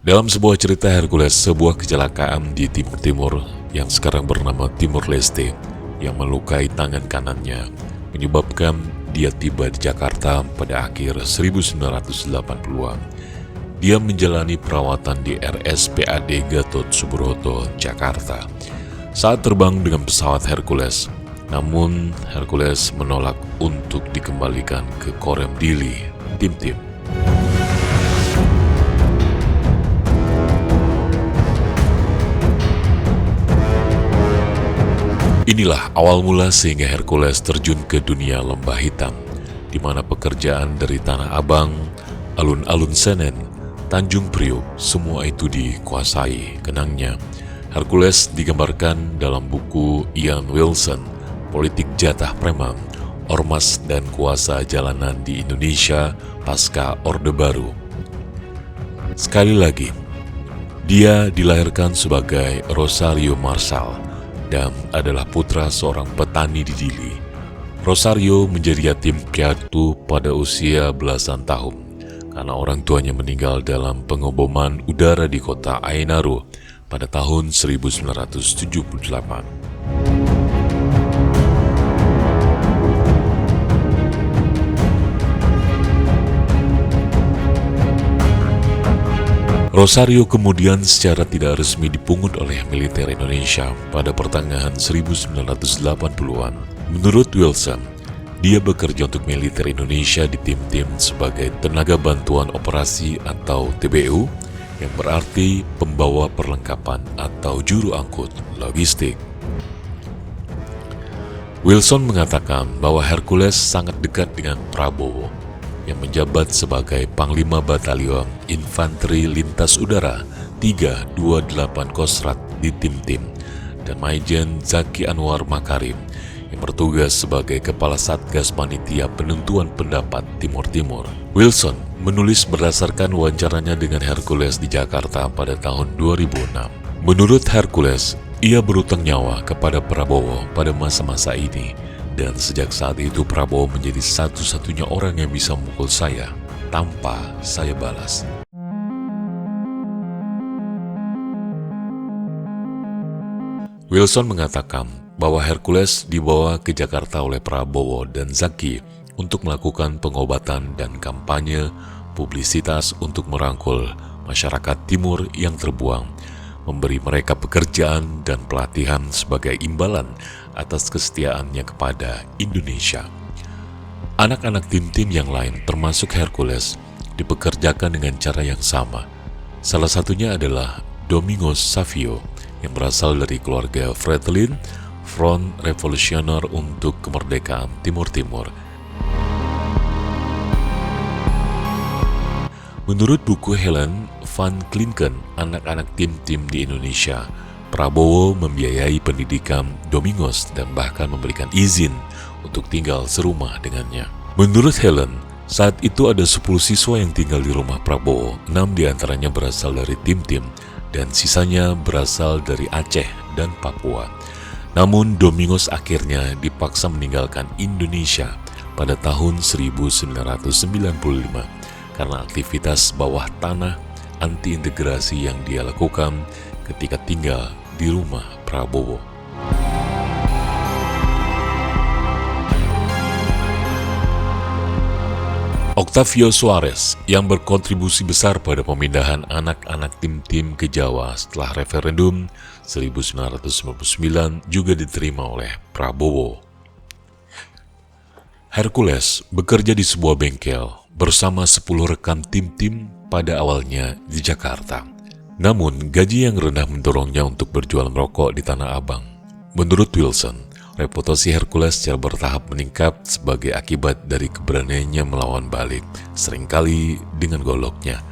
Dalam sebuah cerita Hercules, sebuah kecelakaan di Timur Timur yang sekarang bernama Timur Leste yang melukai tangan kanannya, menyebabkan dia tiba di Jakarta pada akhir 1980-an. Dia menjalani perawatan di RSPAD Gatot Subroto, Jakarta. Saat terbang dengan pesawat Hercules, namun Hercules menolak untuk dikembalikan ke Korem Dili, Tim-Tim. Inilah awal mula sehingga Hercules terjun ke dunia lembah hitam, di mana pekerjaan dari Tanah Abang, alun-alun Senen, Tanjung Priok, semua itu dikuasai. Kenangnya, Hercules digambarkan dalam buku Ian Wilson, Politik Jatah Preman, Ormas dan Kuasa Jalanan di Indonesia Pasca Orde Baru. Sekali lagi, dia dilahirkan sebagai Rosario Marsal dan adalah putra seorang petani di Dili. Rosario menjadi yatim piatu pada usia belasan tahun karena orang tuanya meninggal dalam pengeboman udara di kota Ainaro pada tahun 1978. Rosario kemudian secara tidak resmi dipungut oleh militer Indonesia pada pertengahan 1980-an. Menurut Wilson, dia bekerja untuk militer Indonesia di Tim-Tim sebagai tenaga bantuan operasi atau TBU, yang berarti pembawa perlengkapan atau juru angkut logistik. Wilson mengatakan bahwa Hercules sangat dekat dengan Prabowo, yang menjabat sebagai Panglima Batalion Infanteri Lintas Udara 328 Kostrat di Tim-Tim, dan Maijen Zaki Anwar Makarim yang bertugas sebagai Kepala Satgas Panitia Penentuan Pendapat Timur Timur. Wilson menulis berdasarkan wawancaranya dengan Hercules di Jakarta pada tahun 2006. Menurut Hercules, ia berutang nyawa kepada Prabowo pada masa-masa ini, dan sejak saat itu Prabowo menjadi satu-satunya orang yang bisa memukul saya tanpa saya balas. Wilson mengatakan bahwa Hercules dibawa ke Jakarta oleh Prabowo dan Zaki untuk melakukan pengobatan dan kampanye publisitas untuk merangkul masyarakat timur yang terbuang, memberi mereka pekerjaan dan pelatihan sebagai imbalan atas kesetiaannya kepada Indonesia. Anak-anak Tim-Tim yang lain termasuk Hercules dipekerjakan dengan cara yang sama. Salah satunya adalah Domingos Savio yang berasal dari keluarga Fretilin, Front Revolusioner untuk Kemerdekaan Timur Timur. Menurut buku Helen Van Klinken, Anak-anak Tim-Tim di Indonesia, Prabowo membiayai pendidikan Domingos dan bahkan memberikan izin untuk tinggal serumah dengannya. Menurut Helen, saat itu ada 10 siswa yang tinggal di rumah Prabowo, 6 diantaranya berasal dari Tim-Tim dan sisanya berasal dari Aceh dan Papua. Namun Domingos akhirnya dipaksa meninggalkan Indonesia pada tahun 1995 karena aktivitas bawah tanah anti-integrasi yang dia lakukan ketika tinggal di rumah Prabowo. Octavio Suarez yang berkontribusi besar pada pemindahan anak-anak Tim-Tim ke Jawa setelah referendum 1999 juga diterima oleh Prabowo. Hercules bekerja di sebuah bengkel bersama 10 rekan Tim-Tim pada awalnya di Jakarta. Namun, gaji yang rendah mendorongnya untuk berjual merokok di Tanah Abang. Menurut Wilson, reputasi Hercules secara bertahap meningkat sebagai akibat dari keberaniannya melawan balik, seringkali dengan goloknya.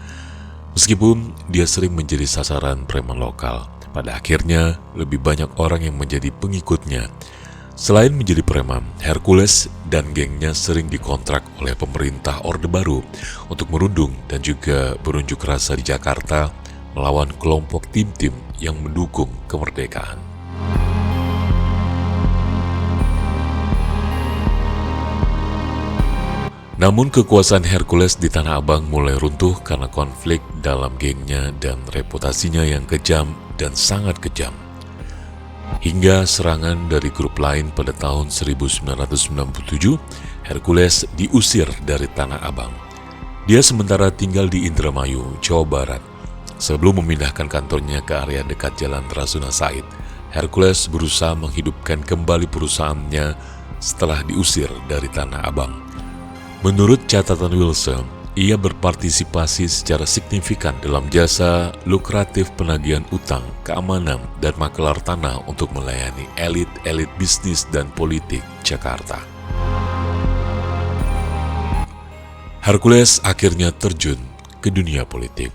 Meskipun dia sering menjadi sasaran preman lokal, pada akhirnya lebih banyak orang yang menjadi pengikutnya. Selain menjadi preman, Hercules dan gengnya sering dikontrak oleh pemerintah Orde Baru untuk merundung dan juga berunjuk rasa di Jakarta melawan kelompok Tim-Tim yang mendukung kemerdekaan. Namun kekuasaan Hercules di Tanah Abang mulai runtuh karena konflik dalam gengnya dan reputasinya yang kejam dan sangat kejam. Hingga serangan dari grup lain pada tahun 1997, Hercules diusir dari Tanah Abang. Dia sementara tinggal di Indramayu, Jawa Barat. Sebelum memindahkan kantornya ke area dekat Jalan Rasuna Said, Hercules berusaha menghidupkan kembali perusahaannya setelah diusir dari Tanah Abang. Menurut catatan Wilson, ia berpartisipasi secara signifikan dalam jasa lukratif penagihan utang, keamanan, dan makelar tanah untuk melayani elit-elit bisnis dan politik Jakarta. Hercules akhirnya terjun ke dunia politik.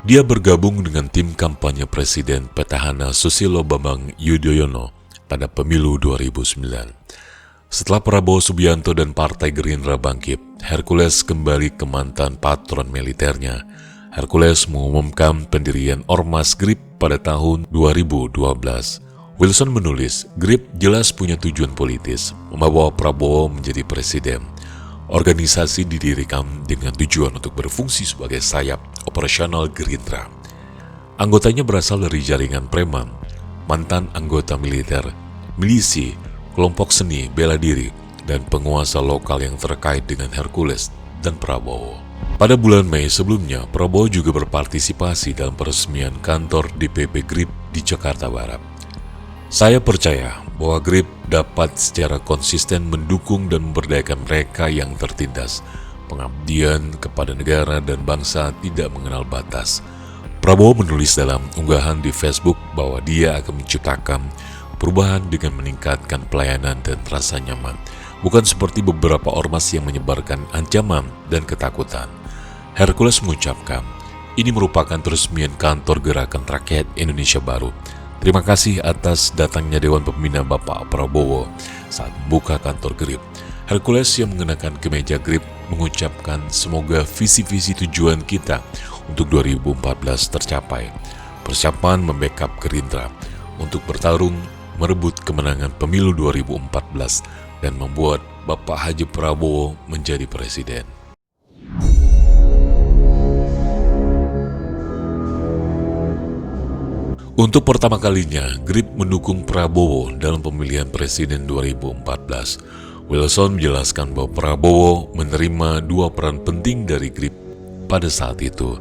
Dia bergabung dengan tim kampanye Presiden Petahana Susilo Bambang Yudhoyono pada pemilu 2009. Setelah Prabowo Subianto dan Partai Gerindra bangkit, Hercules kembali ke mantan patron militernya. Hercules mengumumkan pendirian Ormas GRIP pada tahun 2012. Wilson menulis, GRIP jelas punya tujuan politis, membawa Prabowo menjadi presiden. Organisasi didirikan dengan tujuan untuk berfungsi sebagai sayap operasional Gerindra. Anggotanya berasal dari jaringan preman, mantan anggota militer, milisi, kelompok seni, bela diri, dan penguasa lokal yang terkait dengan Hercules dan Prabowo. Pada bulan Mei sebelumnya, Prabowo juga berpartisipasi dalam peresmian kantor DPP GRIP di Jakarta Barat. Saya percaya bahwa GRIP dapat secara konsisten mendukung dan memberdayakan mereka yang tertindas. Pengabdian kepada negara dan bangsa tidak mengenal batas. Prabowo menulis dalam unggahan di Facebook bahwa dia akan menciptakan perubahan dengan meningkatkan pelayanan dan rasa nyaman, bukan seperti beberapa ormas yang menyebarkan ancaman dan ketakutan. Hercules mengucapkan, ini merupakan peresmian kantor Gerakan Rakyat Indonesia Baru. Terima kasih atas datangnya Dewan Pembina Bapak Prabowo saat membuka kantor GRIP. Hercules yang mengenakan kemeja GRIP mengucapkan semoga visi-visi tujuan kita untuk 2014 tercapai. Persiapan membackup Gerindra untuk bertarung merebut kemenangan pemilu 2014 dan membuat Bapak Haji Prabowo menjadi presiden. Untuk pertama kalinya, GRIP mendukung Prabowo dalam pemilihan presiden 2014. Wilson menjelaskan bahwa Prabowo menerima dua peran penting dari GRIP pada saat itu.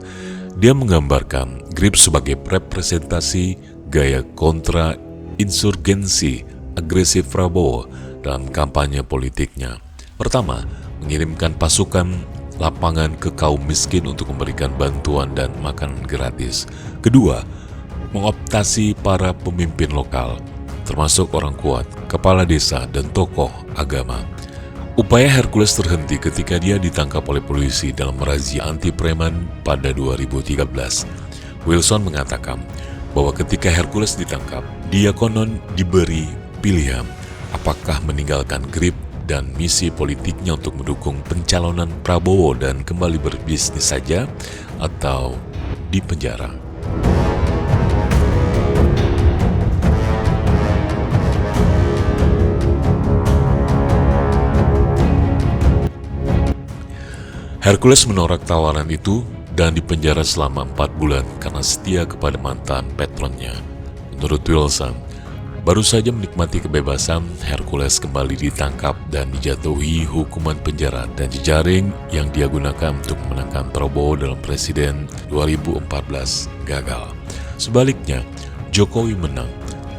Dia menggambarkan GRIP sebagai representasi gaya kontra insurgensi agresif Prabowo dalam kampanye politiknya. Pertama, mengirimkan pasukan lapangan ke kaum miskin untuk memberikan bantuan dan makanan gratis. Kedua, mengoptasi para pemimpin lokal, termasuk orang kuat, kepala desa, dan tokoh agama. Upaya Hercules terhenti ketika dia ditangkap oleh polisi dalam razia anti-preman pada 2013. Wilson mengatakan bahwa ketika Hercules ditangkap, dia konon diberi pilihan apakah meninggalkan GRIP dan misi politiknya untuk mendukung pencalonan Prabowo dan kembali berbisnis saja atau dipenjara. Hercules menolak tawaran itu dan dipenjara selama 4 bulan karena setia kepada mantan patronnya. Menurut Wilson, baru saja menikmati kebebasan, Hercules kembali ditangkap dan dijatuhi hukuman penjara dan jejaring yang dia gunakan untuk memenangkan Prabowo dalam presiden 2014 gagal. Sebaliknya, Jokowi menang.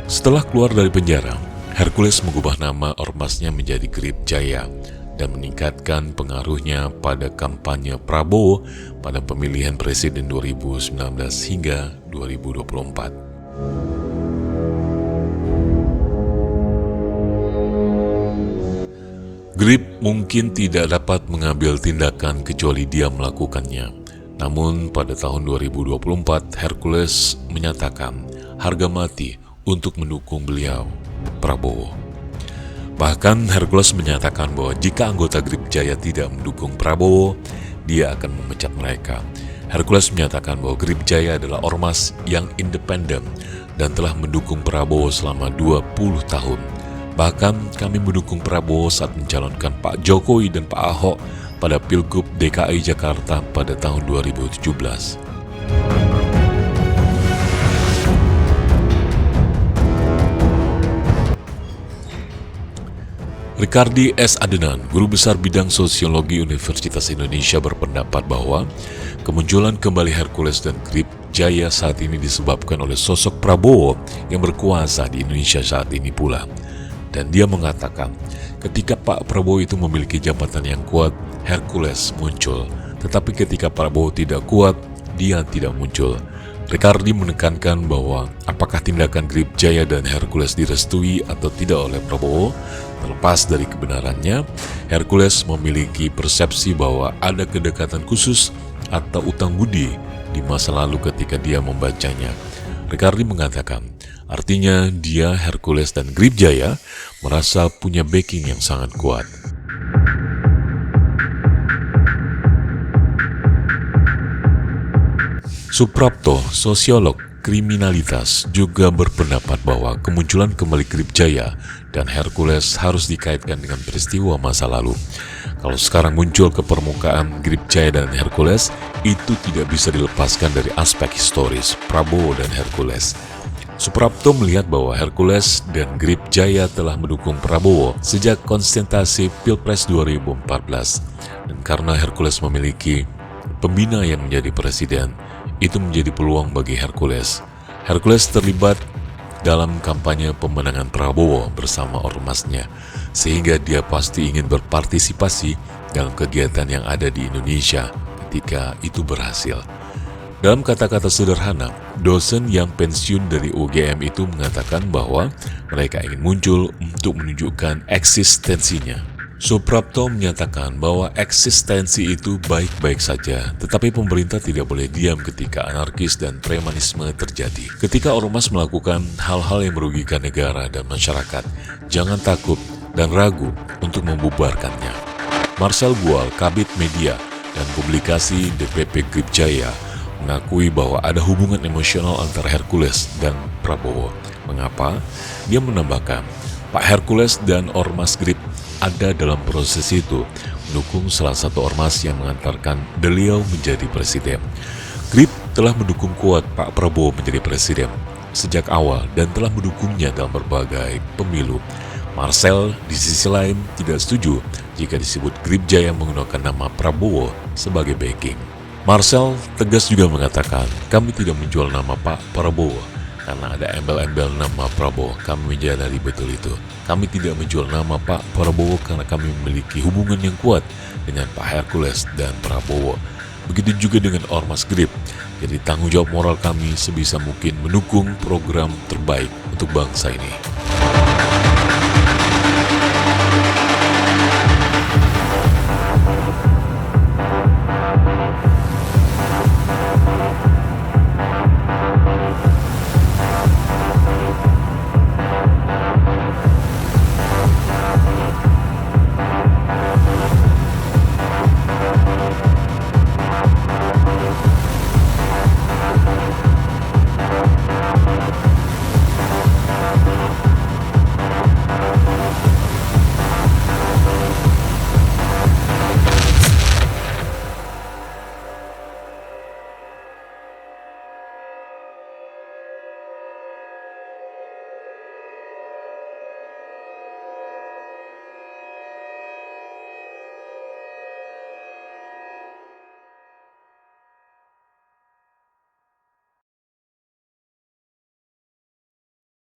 Setelah keluar dari penjara, Hercules mengubah nama ormasnya menjadi GRIP Jaya dan meningkatkan pengaruhnya pada kampanye Prabowo pada pemilihan presiden 2019 hingga 2024. GRIP mungkin tidak dapat mengambil tindakan kecuali dia melakukannya. Namun pada tahun 2024, Hercules menyatakan harga mati untuk mendukung beliau, Prabowo. Bahkan Hercules menyatakan bahwa jika anggota GRIP Jaya tidak mendukung Prabowo, dia akan memecat mereka. Hercules menyatakan bahwa GRIP Jaya adalah ormas yang independen dan telah mendukung Prabowo selama 20 tahun. Bahkan kami mendukung Prabowo saat mencalonkan Pak Jokowi dan Pak Ahok pada Pilgub DKI Jakarta pada tahun 2017. Ricardi S. Adenan, Guru Besar Bidang Sosiologi Universitas Indonesia berpendapat bahwa kemunculan kembali Hercules dan Grip Jaya saat ini disebabkan oleh sosok Prabowo yang berkuasa di Indonesia saat ini pula. Dan dia mengatakan, ketika Pak Prabowo itu memiliki jabatan yang kuat, Hercules muncul. Tetapi ketika Prabowo tidak kuat, dia tidak muncul. Ricardi menekankan bahwa apakah tindakan Grip Jaya dan Hercules direstui atau tidak oleh Prabowo, terlepas dari kebenarannya, Hercules memiliki persepsi bahwa ada kedekatan khusus atau utang budi di masa lalu ketika dia membacanya. Ricardi mengatakan, artinya dia, Hercules, dan Grip Jaya merasa punya backing yang sangat kuat. Suprapto, sosiolog kriminalitas, juga berpendapat bahwa kemunculan kembali Grip Jaya dan Hercules harus dikaitkan dengan peristiwa masa lalu. Kalau sekarang muncul ke permukaan Grip Jaya dan Hercules, itu tidak bisa dilepaskan dari aspek historis Prabowo dan Hercules. Suprapto melihat bahwa Hercules dan Grip Jaya telah mendukung Prabowo sejak konsentrasi Pilpres 2014. Dan karena Hercules memiliki pembina yang menjadi presiden, itu menjadi peluang bagi Hercules. Hercules terlibat dalam kampanye pemenangan Prabowo bersama ormasnya, sehingga dia pasti ingin berpartisipasi dalam kegiatan yang ada di Indonesia ketika itu berhasil. Dalam kata-kata sederhana, dosen yang pensiun dari UGM itu mengatakan bahwa mereka ingin muncul untuk menunjukkan eksistensinya. Suprapto menyatakan bahwa eksistensi itu baik-baik saja, tetapi pemerintah tidak boleh diam ketika anarkis dan premanisme terjadi. Ketika ormas melakukan hal-hal yang merugikan negara dan masyarakat, jangan takut dan ragu untuk membubarkannya. Marcel Gual, Kabid Media dan Publikasi DPP Grip Jaya, mengakui bahwa ada hubungan emosional antara Hercules dan Prabowo. Mengapa? Dia menambahkan, Pak Hercules dan Ormas Grip ada dalam proses itu, mendukung salah satu ormas yang mengantarkan beliau menjadi presiden. Grip telah mendukung kuat Pak Prabowo menjadi presiden sejak awal dan telah mendukungnya dalam berbagai pemilu. Marcel di sisi lain tidak setuju jika disebut Grip Jaya menggunakan nama Prabowo sebagai backing. Marcel tegas juga mengatakan, kami tidak menjual nama Pak Prabowo karena ada embel-embel nama Prabowo. Kami menyadari betul itu. Kami tidak menjual nama Pak Prabowo karena kami memiliki hubungan yang kuat dengan Pak Hercules dan Prabowo. Begitu juga dengan Ormas Grip. Jadi tanggung jawab moral kami sebisa mungkin mendukung program terbaik untuk bangsa ini.